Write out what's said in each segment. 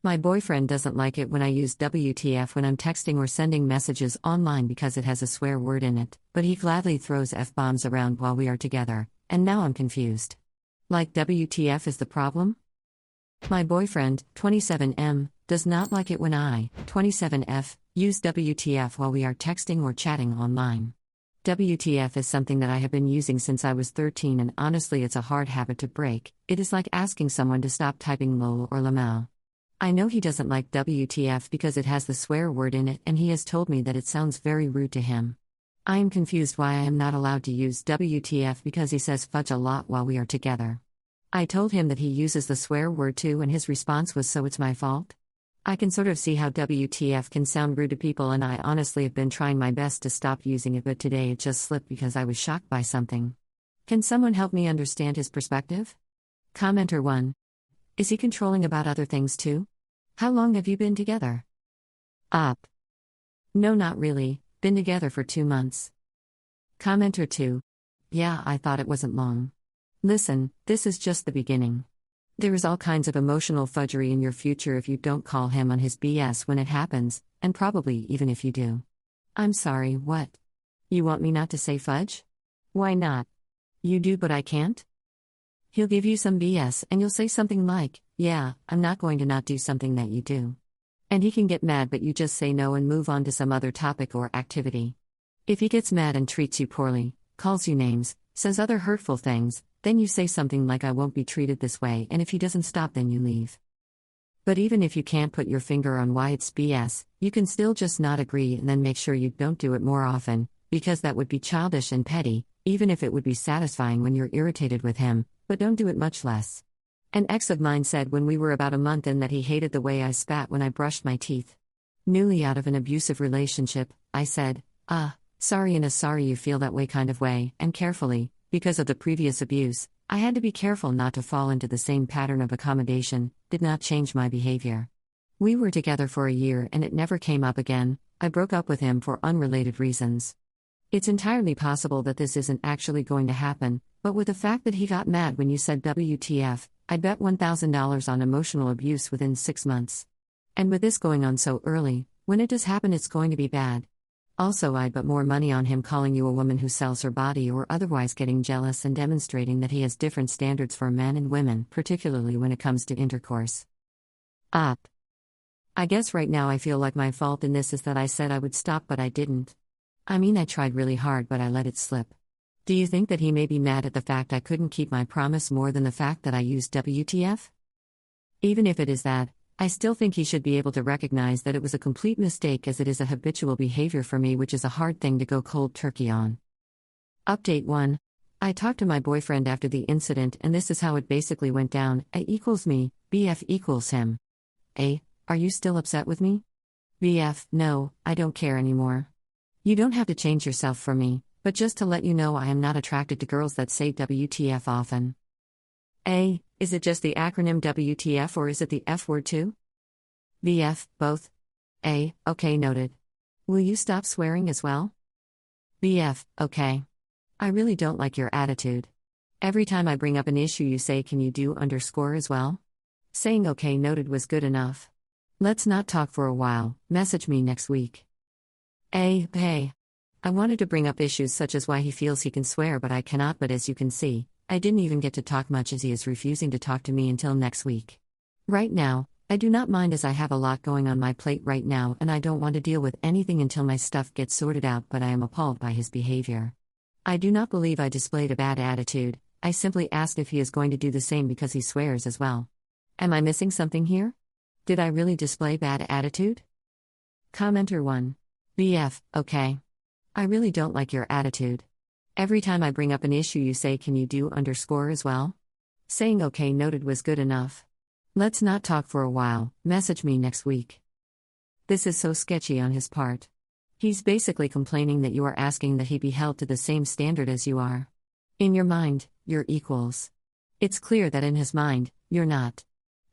My boyfriend doesn't like it when I use WTF when I'm texting or sending messages online because it has a swear word in it, but he gladly throws F-bombs around while we are together, and now I'm confused. Like WTF is the problem? My boyfriend, 27M, does not like it when I, 27F, use WTF while we are texting or chatting online. WTF is something that I have been using since I was 13 and honestly it's a hard habit to break. It is like asking someone to stop typing lol or lamau. I know he doesn't like WTF because it has the swear word in it and he has told me that it sounds very rude to him. I am confused why I am not allowed to use WTF because he says fudge a lot while we are together. I told him that he uses the swear word too and his response was so it's my fault? I can sort of see how WTF can sound rude to people and I honestly have been trying my best to stop using it but today it just slipped because I was shocked by something. Can someone help me understand his perspective? Commenter 1. Is he controlling about other things too? How long have you been together? Up. No, not really, been together for 2 months. Commenter 2. Yeah, I thought it wasn't long. Listen, this is just the beginning. There is all kinds of emotional fudgery in your future if you don't call him on his BS when it happens, and probably even if you do. I'm sorry, what? You want me not to say fudge? Why not? You do but I can't? He'll give you some BS and you'll say something like, yeah, I'm not going to not do something that you do. And he can get mad but you just say no and move on to some other topic or activity. If he gets mad and treats you poorly, calls you names, says other hurtful things, then you say something like I won't be treated this way and if he doesn't stop then you leave. But even if you can't put your finger on why it's BS, you can still just not agree and then make sure you don't do it more often, because that would be childish and petty, even if it would be satisfying when you're irritated with him, but don't do it much less. An ex of mine said when we were about a month in that he hated the way I spat when I brushed my teeth. Newly out of an abusive relationship, I said, sorry in a sorry you feel that way kind of way, and carefully, because of the previous abuse, I had to be careful not to fall into the same pattern of accommodation, did not change my behavior. We were together for a year and it never came up again. I broke up with him for unrelated reasons. It's entirely possible that this isn't actually going to happen, but with the fact that he got mad when you said WTF, I'd bet $1,000 on emotional abuse within 6 months. And with this going on so early, when it does happen it's going to be bad. Also I'd bet more money on him calling you a woman who sells her body or otherwise getting jealous and demonstrating that he has different standards for men and women, particularly when it comes to intercourse. Up. I guess right now I feel like my fault in this is that I said I would stop but I didn't. I mean I tried really hard but I let it slip. Do you think that he may be mad at the fact I couldn't keep my promise more than the fact that I used WTF? Even if it is that, I still think he should be able to recognize that it was a complete mistake as it is a habitual behavior for me which is a hard thing to go cold turkey on. Update 1. I talked to my boyfriend after the incident and this is how it basically went down. A equals me, BF equals him. A. Are you still upset with me? BF. No, I don't care anymore. You don't have to change yourself for me, but just to let you know I am not attracted to girls that say WTF often. A. Is it just the acronym WTF or is it the F word too? BF. Both. A. Okay, noted. Will you stop swearing as well? BF. Okay. I really don't like your attitude. Every time I bring up an issue you say can you do _ as well? Saying okay noted was good enough. Let's not talk for a while, message me next week. A. Hey. I wanted to bring up issues such as why he feels he can swear but I cannot, but as you can see, I didn't even get to talk much as he is refusing to talk to me until next week. Right now, I do not mind as I have a lot going on my plate right now and I don't want to deal with anything until my stuff gets sorted out, but I am appalled by his behavior. I do not believe I displayed a bad attitude, I simply asked if he is going to do the same because he swears as well. Am I missing something here? Did I really display bad attitude? Commenter 1. BF, okay. I really don't like your attitude. Every time I bring up an issue you say can you do _ as well? Saying okay noted was good enough. Let's not talk for a while, message me next week. This is so sketchy on his part. He's basically complaining that you are asking that he be held to the same standard as you are. In your mind, you're equals. It's clear that in his mind, you're not.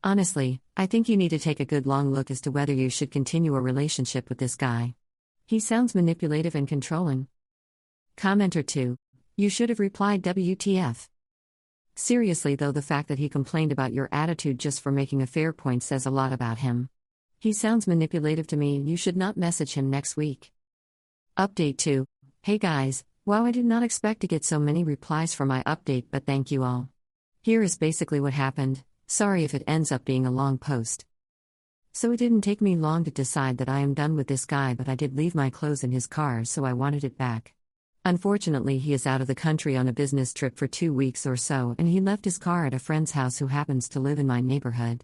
Honestly, I think you need to take a good long look as to whether you should continue a relationship with this guy. He sounds manipulative and controlling. Commenter 2. You should have replied WTF. Seriously though, the fact that he complained about your attitude just for making a fair point says a lot about him. He sounds manipulative to me. You should not message him next week. Update 2. Hey guys, wow, I did not expect to get so many replies for my update, but thank you all. Here is basically what happened. Sorry if it ends up being a long post. So it didn't take me long to decide that I am done with this guy, but I did leave my clothes in his car, so I wanted it back. Unfortunately, he is out of the country on a business trip for 2 weeks or so, and he left his car at a friend's house who happens to live in my neighborhood.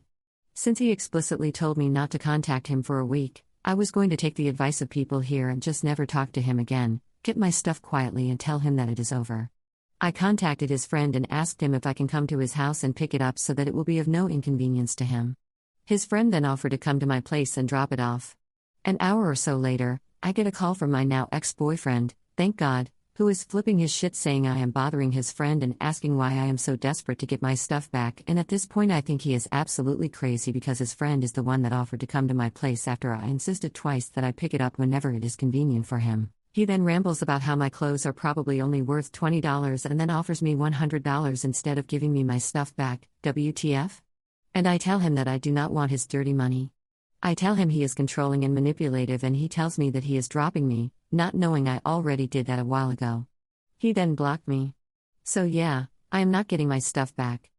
Since he explicitly told me not to contact him for a week, I was going to take the advice of people here and just never talk to him again, get my stuff quietly and tell him that it is over. I contacted his friend and asked him if I can come to his house and pick it up so that it will be of no inconvenience to him. His friend then offered to come to my place and drop it off. An hour or so later, I get a call from my now ex-boyfriend, thank God, who is flipping his shit saying I am bothering his friend and asking why I am so desperate to get my stuff back, and at this point I think he is absolutely crazy because his friend is the one that offered to come to my place after I insisted twice that I pick it up whenever it is convenient for him. He then rambles about how my clothes are probably only worth $20 and then offers me $100 instead of giving me my stuff back. WTF? And I tell him that I do not want his dirty money. I tell him he is controlling and manipulative, and he tells me that he is dropping me, not knowing I already did that a while ago. He then blocked me. So yeah, I am not getting my stuff back.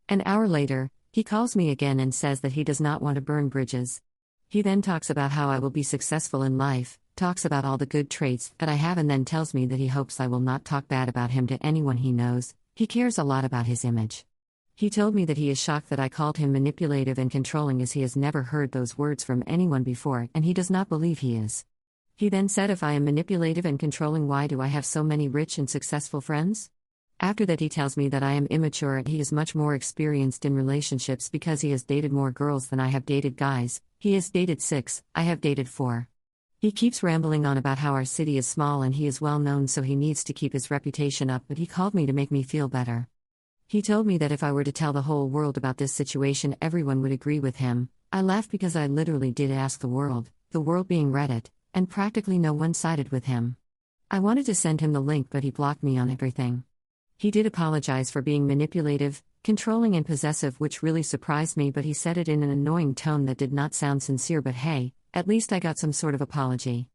An hour later, he calls me again and says that he does not want to burn bridges. He then talks about how I will be successful in life, talks about all the good traits that I have, and then tells me that he hopes I will not talk bad about him to anyone he knows. He cares a lot about his image. He told me that he is shocked that I called him manipulative and controlling, as he has never heard those words from anyone before, and he does not believe he is. He then said, if I am manipulative and controlling, why do I have so many rich and successful friends? After that, he tells me that I am immature and he is much more experienced in relationships because he has dated more girls than I have dated guys. He has dated 6, I have dated 4. He keeps rambling on about how our city is small and he is well known, so he needs to keep his reputation up, but he called me to make me feel better. He told me that if I were to tell the whole world about this situation, everyone would agree with him. I laughed because I literally did ask the world being Reddit, and practically no one sided with him. I wanted to send him the link, but he blocked me on everything. He did apologize for being manipulative, controlling and possessive, which really surprised me, but he said it in an annoying tone that did not sound sincere, but hey, at least I got some sort of apology.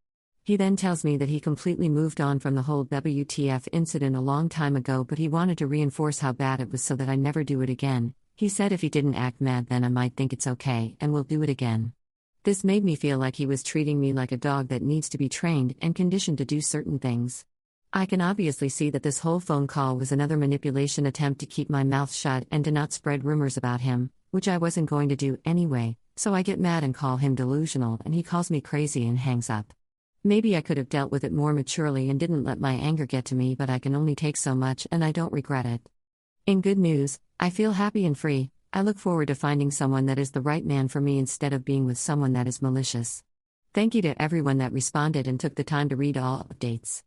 He then tells me that he completely moved on from the whole WTF incident a long time ago, but he wanted to reinforce how bad it was so that I never do it again. He said if he didn't act mad, then I might think it's okay and will do it again. This made me feel like he was treating me like a dog that needs to be trained and conditioned to do certain things. I can obviously see that this whole phone call was another manipulation attempt to keep my mouth shut and to not spread rumors about him, which I wasn't going to do anyway, so I get mad and call him delusional, and he calls me crazy and hangs up. Maybe I could have dealt with it more maturely and didn't let my anger get to me, but I can only take so much and I don't regret it. In good news, I feel happy and free. I look forward to finding someone that is the right man for me instead of being with someone that is malicious. Thank you to everyone that responded and took the time to read all updates.